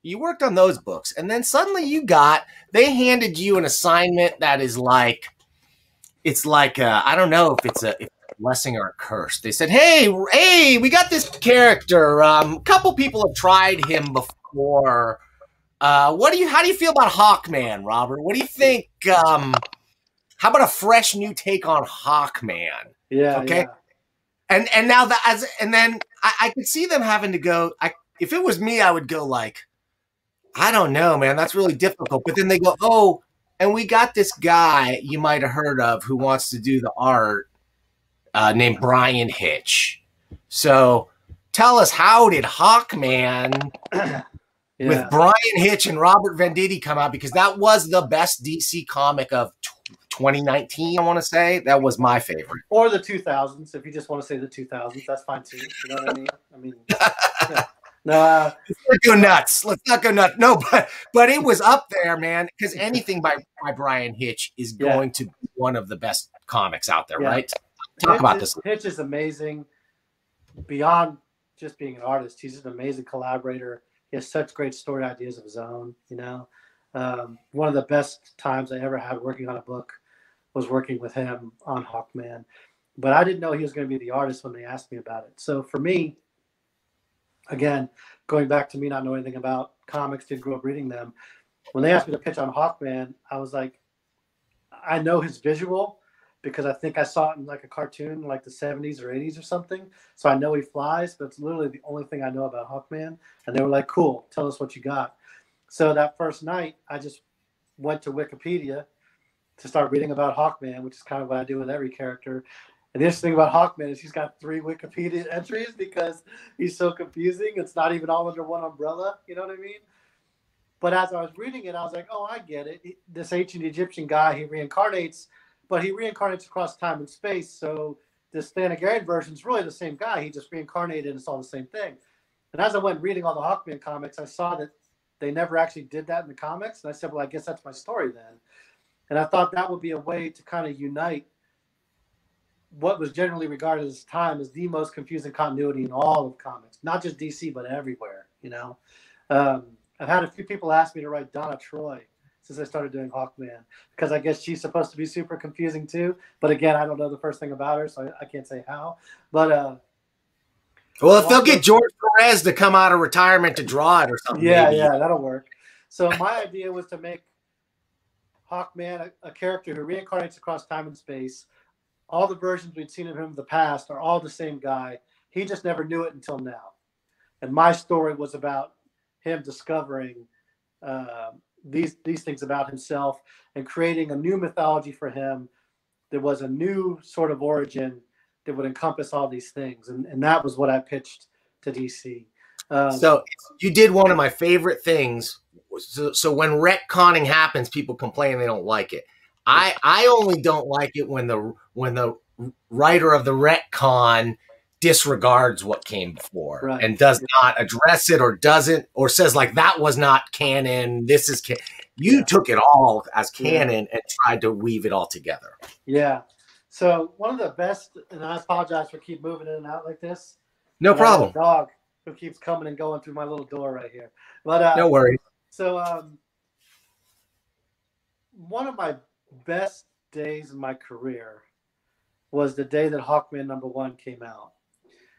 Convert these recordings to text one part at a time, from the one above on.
You worked on those books, and then suddenly they handed you an assignment that is like, it's like I don't know if it's a blessing or a curse. They said, hey, we got this character. A couple people have tried him before. How do you feel about Hawkman, Robert? What do you think? How about a fresh new take on Hawkman? Yeah. Okay. Yeah. And now and then I could see them having to go. If it was me, I would go like, I don't know, man. That's really difficult. But then they go, oh, and we got this guy you might have heard of who wants to do the art, named Bryan Hitch. So tell us, how did Hawkman with Bryan Hitch and Robert Venditti come out? Because that was the best DC comic of 2019, I want to say. That was my favorite. Or the 2000s, if you just want to say the 2000s, that's fine too. You know what I mean? Yeah. No, let's not go nuts. Let's not go nuts. No, but it was up there, man. Because anything by Bryan Hitch is going to be one of the best comics out there, right? Talk about this. Hitch is amazing. Beyond just being an artist, he's an amazing collaborator. He has such great story ideas of his own. You know, one of the best times I ever had working on a book was working with him on Hawkman. But I didn't know he was going to be the artist when they asked me about it. So for me, again, going back to me not knowing anything about comics, didn't grow up reading them. When they asked me to pitch on Hawkman, I was like, I know his visual because I think I saw it in like a cartoon in like the 70s or 80s or something. So I know he flies, but it's literally the only thing I know about Hawkman. And they were like, cool, tell us what you got. So that first night, I just went to Wikipedia to start reading about Hawkman, which is kind of what I do with every character. And the interesting thing about Hawkman is he's got 3 Wikipedia entries because he's so confusing. It's not even all under one umbrella. You know what I mean? But as I was reading it, I was like, oh, I get it. This ancient Egyptian guy, he reincarnates, but he reincarnates across time and space. So this Thanagarian version is really the same guy. He just reincarnated and it's all the same thing. And as I went reading all the Hawkman comics, I saw that they never actually did that in the comics. And I said, well, I guess that's my story then. And I thought that would be a way to kind of unite what was generally regarded at this time as the most confusing continuity in all of comics, not just DC, but everywhere, you know. I've had a few people ask me to write Donna Troy since I started doing Hawkman, because I guess she's supposed to be super confusing too. But again, I don't know the first thing about her, so I can't say how. But well, if they'll get George Perez to come out of retirement to draw it or something. Yeah, maybe. Yeah, that'll work. So my idea was to make Hawkman a character who reincarnates across time and space. All the versions we'd seen of him in the past are all the same guy. He just never knew it until now. And my story was about him discovering these things about himself and creating a new mythology for him. There was a new sort of origin that would encompass all these things. And that was what I pitched to DC. So you did one of my favorite things. So when retconning happens, people complain they don't like it. I only don't like it when the writer of the retcon disregards what came before and does not address it or doesn't, or says like that was not canon. This is you took it all as canon and tried to weave it all together. Yeah. So one of the best, and I apologize for keep moving in and out like this. No problem. I have a dog who keeps coming and going through my little door right here. But no worries. So one of my best days in my career was the day that Hawkman #1 came out.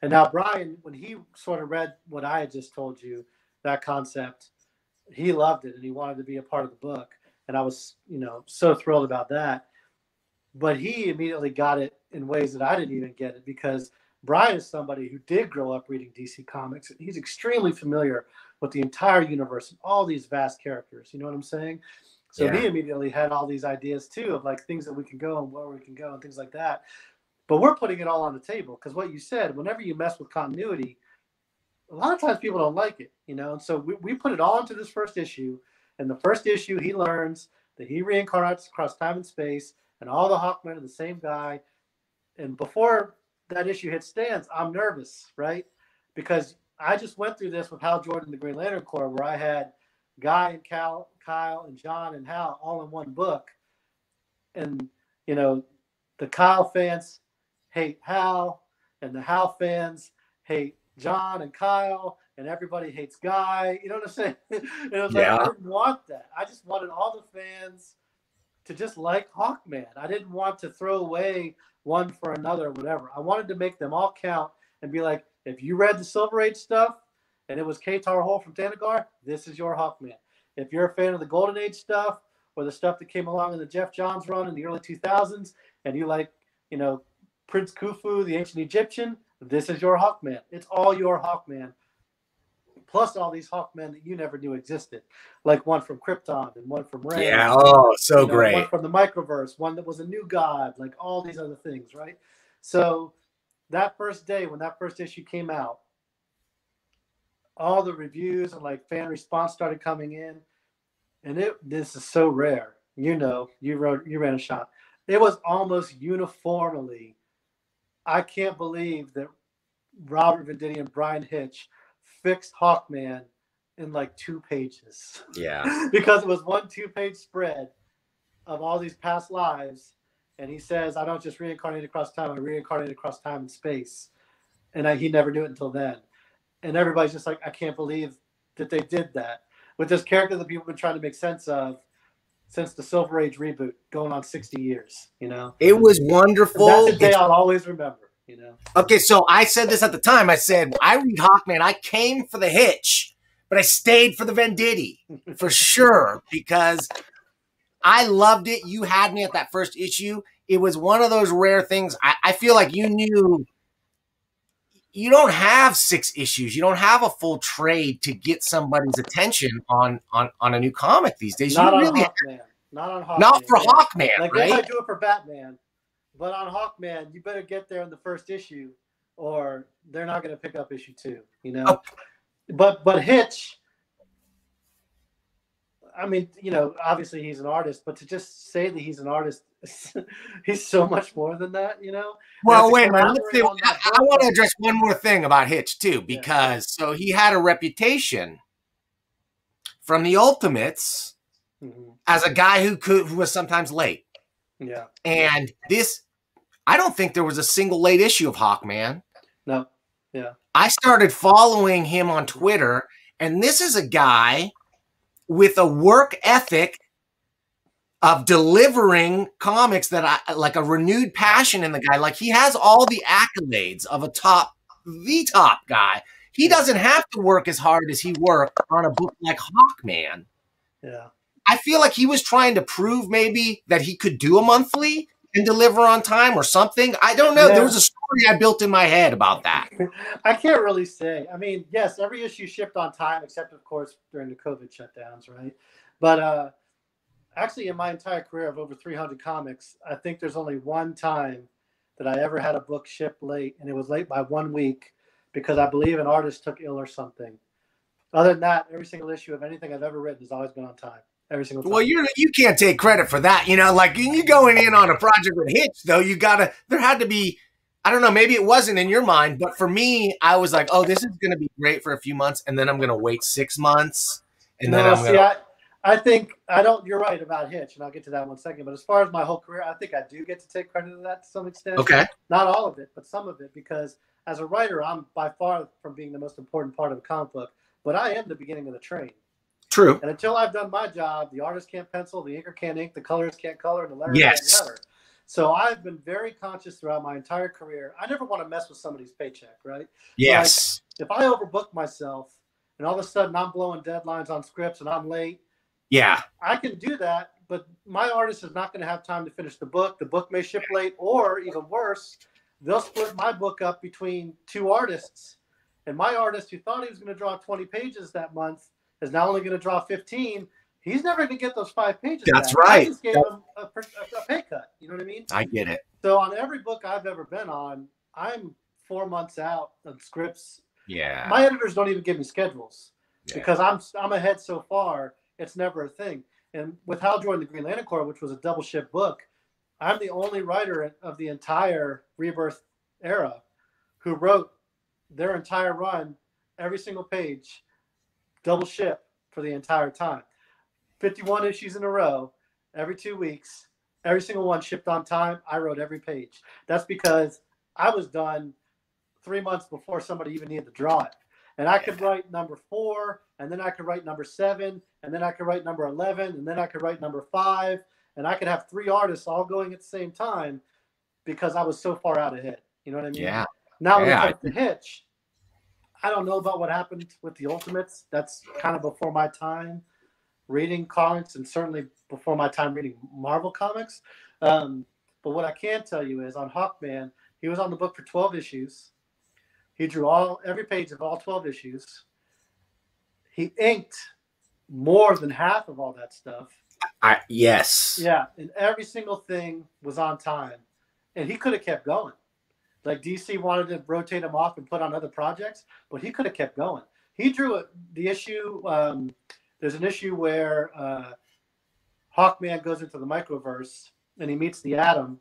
And now Brian, when he sort of read what I had just told you, that concept, he loved it and he wanted to be a part of the book. And I was, so thrilled about that. But he immediately got it in ways that I didn't even get it, because Brian is somebody who did grow up reading DC Comics. He's extremely familiar with the entire universe and all these vast characters. You know what I'm saying? So he immediately had all these ideas too of like things that we can go and where we can go and things like that. But we're putting it all on the table because what you said, whenever you mess with continuity, a lot of times people don't like it, And so we put it all into this first issue. And the first issue, he learns that he reincarnates across time and space, and all the Hawkmen are the same guy. And before that issue hits stands, I'm nervous, right? Because I just went through this with Hal Jordan, the Green Lantern Corps, where I had Guy and Kyle and John and Hal all in one book. And, the Kyle fans hate Hal, and the Hal fans hate John and Kyle, and everybody hates Guy. You know what I'm saying? And it was like, Yeah. I didn't want that. I just wanted all the fans to just like Hawkman. I didn't want to throw away one for another or whatever. I wanted to make them all count and be like, if you read the Silver Age stuff and it was Katar Hol from Thanagar, this is your Hawkman. If you're a fan of the Golden Age stuff or the stuff that came along in the Jeff Johns run in the early 2000s, and you like, Prince Khufu, the ancient Egyptian, this is your Hawkman. It's all your Hawkman. Plus all these Hawkmen that you never knew existed, like one from Krypton and one from Ray. Yeah, oh, so great. One from the Microverse, one that was a new god, like all these other things, right? So that first day when that first issue came out, all the reviews and like fan response started coming in, and this is so rare. You ran a shop. It was almost uniformly, I can't believe that Robert Venditti and Brian Hitch fixed Hawkman in like 2 pages. Yeah. Because it was 1 2-page spread of all these past lives. And he says, I don't just reincarnate across time, I reincarnate across time and space. And he never knew it until then. And everybody's just like, I can't believe that they did that. With this character that people have been trying to make sense of since the Silver Age reboot, going on 60 years, It was wonderful. And that's a day I'll always remember. Okay, so I said this at the time. I said, I read Hawkman. I came for the Hitch, but I stayed for the Venditti for sure because I loved it. You had me at that first issue. It was one of those rare things. I feel like you knew you don't have 6 issues. You don't have a full trade to get somebody's attention on a new comic these days. Not you on really Hawkman. Not on Hawkman. Not for Hawkman, like, right? They might do it for Batman. But on Hawkman, you better get there in the first issue or they're not going to pick up issue 2, Oh. But Hitch, I mean, obviously he's an artist, but to just say that he's an artist, he's so much more than that, Well, wait a minute. I want to address one more thing about Hitch, too, because so he had a reputation from the Ultimates as a guy who was sometimes late. Yeah. And I don't think there was a single late issue of Hawkman. No. Yeah. I started following him on Twitter, and this is a guy with a work ethic of delivering comics that like a renewed passion in the guy. Like he has all the accolades of the top guy. He doesn't have to work as hard as he worked on a book like Hawkman. Yeah. I feel like he was trying to prove maybe that he could do a monthly and deliver on time or something. I don't know. Yeah. There was a story I built in my head about that. I can't really say. I mean, yes, every issue shipped on time, except, of course, during the COVID shutdowns, right? But actually, in my entire career of over 300 comics, I think there's only one time that I ever had a book shipped late, and it was late by 1 week because I believe an artist took ill or something. Other than that, every single issue of anything I've ever written has always been on time. Every single time. Well, you can't take credit for that. Like you going in on a project with Hitch, though, there had to be, I don't know, maybe it wasn't in your mind, but for me, I was like, oh, this is going to be great for a few months, and then I'm going to wait 6 months. And then I think you're right about Hitch, and I'll get to that in 1 second. But as far as my whole career, I think I do get to take credit for that to some extent. Okay. Not all of it, but some of it, because as a writer, I'm by far from being the most important part of a comic book, but I am the beginning of the train. True. And until I've done my job, the artist can't pencil, the inker can't ink, the colorist can't color, and the letter can't letter. So I've been very conscious throughout my entire career. I never want to mess with somebody's paycheck, right? Yes. So if I overbook myself and all of a sudden I'm blowing deadlines on scripts and I'm late, yeah, I can do that, but my artist is not going to have time to finish the book. The book may ship late, or even worse, they'll split my book up between 2 artists. And my artist who thought he was going to draw 20 pages that month is now only going to draw 15. He's never going to get those 5 pages. That's back. right. I just gave him a pay cut. You know what I mean? I get it. So on every book I've ever been on, I'm 4 months out on scripts. Yeah. My editors don't even give me schedules because I'm ahead so far. It's never a thing. And with Hal Jordan, the Green Lantern Corps, which was a double ship book, I'm the only writer of the entire Rebirth era who wrote their entire run, every single page, double ship for the entire time. 51 issues in a row, every 2 weeks, every single one shipped on time. I wrote every page. That's because I was done 3 months before somebody even needed to draw it. And I could write number 4, and then I could write number 7, and then I could write number 11, and then I could write number 5, and I could have 3 artists all going at the same time because I was so far out ahead. You know what I mean? Yeah. Now when it comes to Hitch, I don't know about what happened with the Ultimates. That's kind of before my time reading comics, and certainly before my time reading Marvel comics. But what I can tell you is on Hawkman, he was on the book for 12 issues. He drew every page of all 12 issues. He inked more than half of all that stuff. Yes. Yeah, and every single thing was on time. And he could have kept going. Like DC wanted to rotate him off and put on other projects, but he could have kept going. He drew the issue. There's an issue where Hawkman goes into the microverse and he meets the Atom,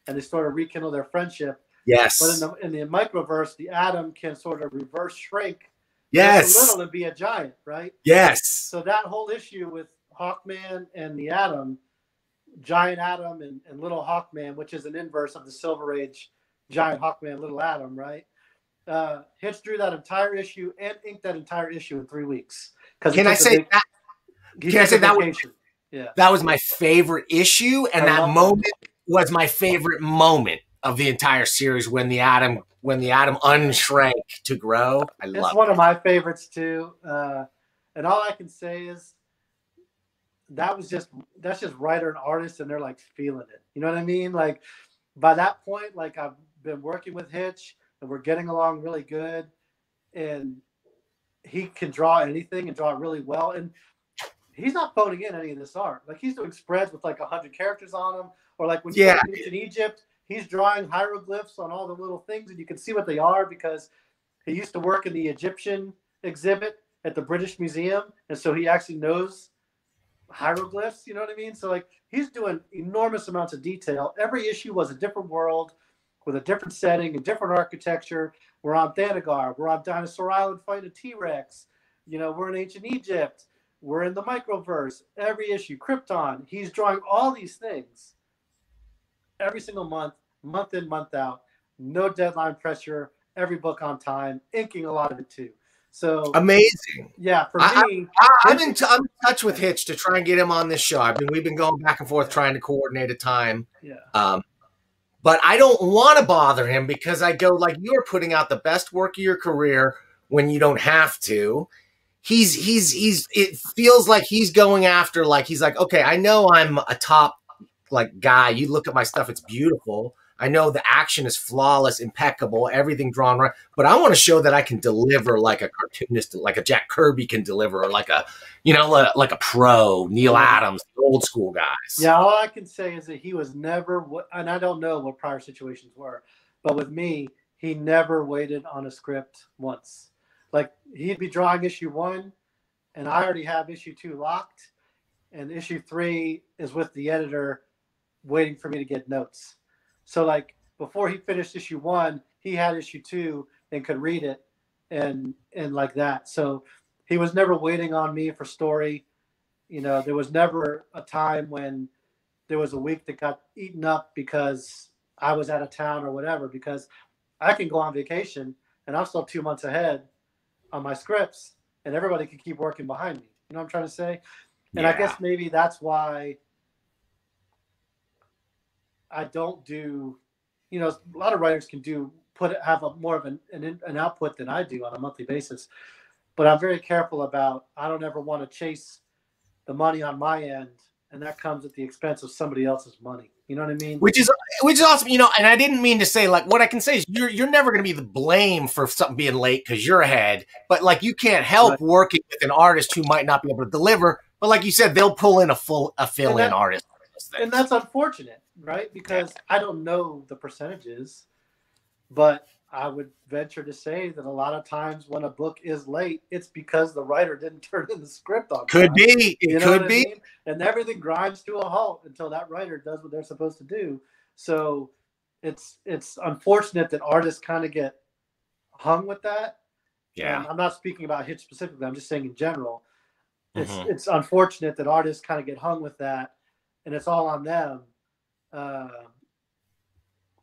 and they sort of rekindle their friendship. Yes. But in the microverse, the Atom can sort of reverse shrink. Yes. A little and be a giant, right? Yes. So that whole issue with Hawkman and the Atom, Giant Atom and Little Hawkman, which is an inverse of the Silver Age Giant Hawkman, Little Atom, right? Hitch drew that entire issue and inked that entire issue in 3 weeks. Can I say that was my favorite issue, and that moment was my favorite moment of the entire series when the Atom unshrank to grow. It's one of my favorites too. And all I can say is that's just writer and artist, and they're like feeling it. You know what I mean? Like by that point, like I've been working with Hitch and we're getting along really good, and he can draw anything and draw it really well. And he's not phoning in any of this art. Like he's doing spreads with like 100 characters on them, or like when he's in Egypt, he's drawing hieroglyphs on all the little things, and you can see what they are because he used to work in the Egyptian exhibit at the British Museum, and so he actually knows hieroglyphs. You know what I mean? So like he's doing enormous amounts of detail. Every issue was a different world with a different setting, a different architecture. We're on Thanagar. We're on Dinosaur Island fighting a T-Rex. You know, we're in ancient Egypt. We're in the microverse. Every issue, Krypton. He's drawing all these things every single month, month in, month out. No deadline pressure. Every book on time. Inking a lot of it too. So amazing. Yeah, for me, I'm in touch with Hitch to try and get him on this show. We've been going back and forth trying to coordinate a time. Yeah. But I don't want to bother him because I go like, you're putting out the best work of your career when you don't have to. It feels like he's going after, like, he's like, okay, I know I'm a top like guy. You look at my stuff. It's beautiful. I know the action is flawless, impeccable, everything drawn right, but I want to show that I can deliver like a cartoonist, like a Jack Kirby can deliver, or like a, like a pro, Neil Adams, the old school guys. Yeah, all I can say is that he was never, and I don't know what prior situations were, but with me, he never waited on a script once. Like he'd be drawing issue 1, and I already have issue 2 locked, and issue 3 is with the editor waiting for me to get notes. So like before he finished issue 1, he had issue 2 and could read it and like that. So he was never waiting on me for story. You know, there was never a time when there was a week that got eaten up because I was out of town or whatever, because I can go on vacation and I'm still 2 months ahead on my scripts and everybody can keep working behind me. You know what I'm trying to say? And I guess maybe that's why I don't do, a lot of writers can have more of an output than I do on a monthly basis, but I'm very careful about, I don't ever want to chase the money on my end, and that comes at the expense of somebody else's money. You know what I mean? Which is awesome. And I didn't mean to say, like, what I can say is you're never going to be the blame for something being late because you're ahead, but like you can't help working with an artist who might not be able to deliver, but like you said, they'll pull in a fill-in artist. And that's unfortunate, right? Because I don't know the percentages, but I would venture to say that a lot of times when a book is late, it's because the writer didn't turn in the script on time. Could be. It could be. I mean? And everything grinds to a halt until that writer does what they're supposed to do. So it's unfortunate that artists kind of get hung with that. Yeah. I'm not speaking about Hitch specifically. I'm just saying in general. It's unfortunate that artists kind of get hung with that, and it's all on them.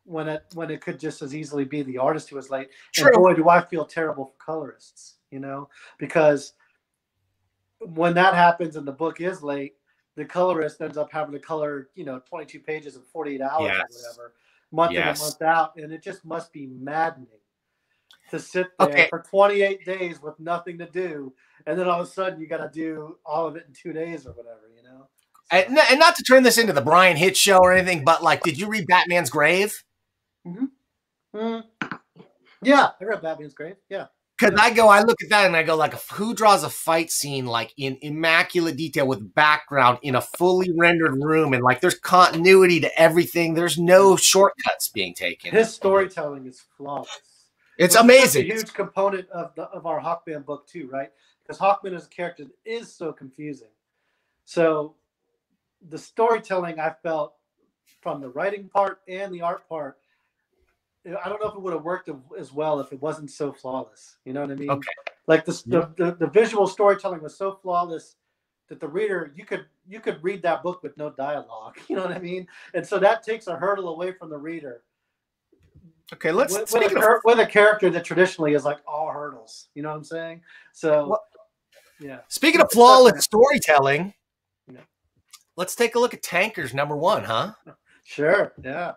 When it could just as easily be the artist who was late. True. And boy, do I feel terrible for colorists. you know, because when that happens and the book is late, the colorist ends up having to color, 22 pages in 48 hours or Yes. whatever, month in and Yes. month out. And it just must be maddening to sit there Okay. for 28 days with nothing to do. And then all of a sudden you got to do all of it in 2 days or whatever, you know? So. And not to turn this into the Brian Hitch show or anything, but like, did you read Batman's Grave? Yeah, I read Batman's Grave. Yeah. Because I look at that and I go like, who draws a fight scene like in immaculate detail with background in a fully rendered room, and like there's continuity to everything. There's no shortcuts being taken. His storytelling is flawless. It's amazing. It's a huge component of our Hawkman book too, right? Because Hawkman as a character is so confusing. So the storytelling I felt from the writing part and the art part, I don't know if it would have worked as well if it wasn't so flawless. You know what I mean? Okay. Like the visual storytelling was so flawless that the reader, you could read that book with no dialogue. You know what I mean? And so that takes a hurdle away from the reader. Okay, let's with a character that traditionally is like all hurdles. You know what I'm saying? So, yeah. Speaking of flawless storytelling, let's take a look at Tankers #1, huh? Sure. Yeah.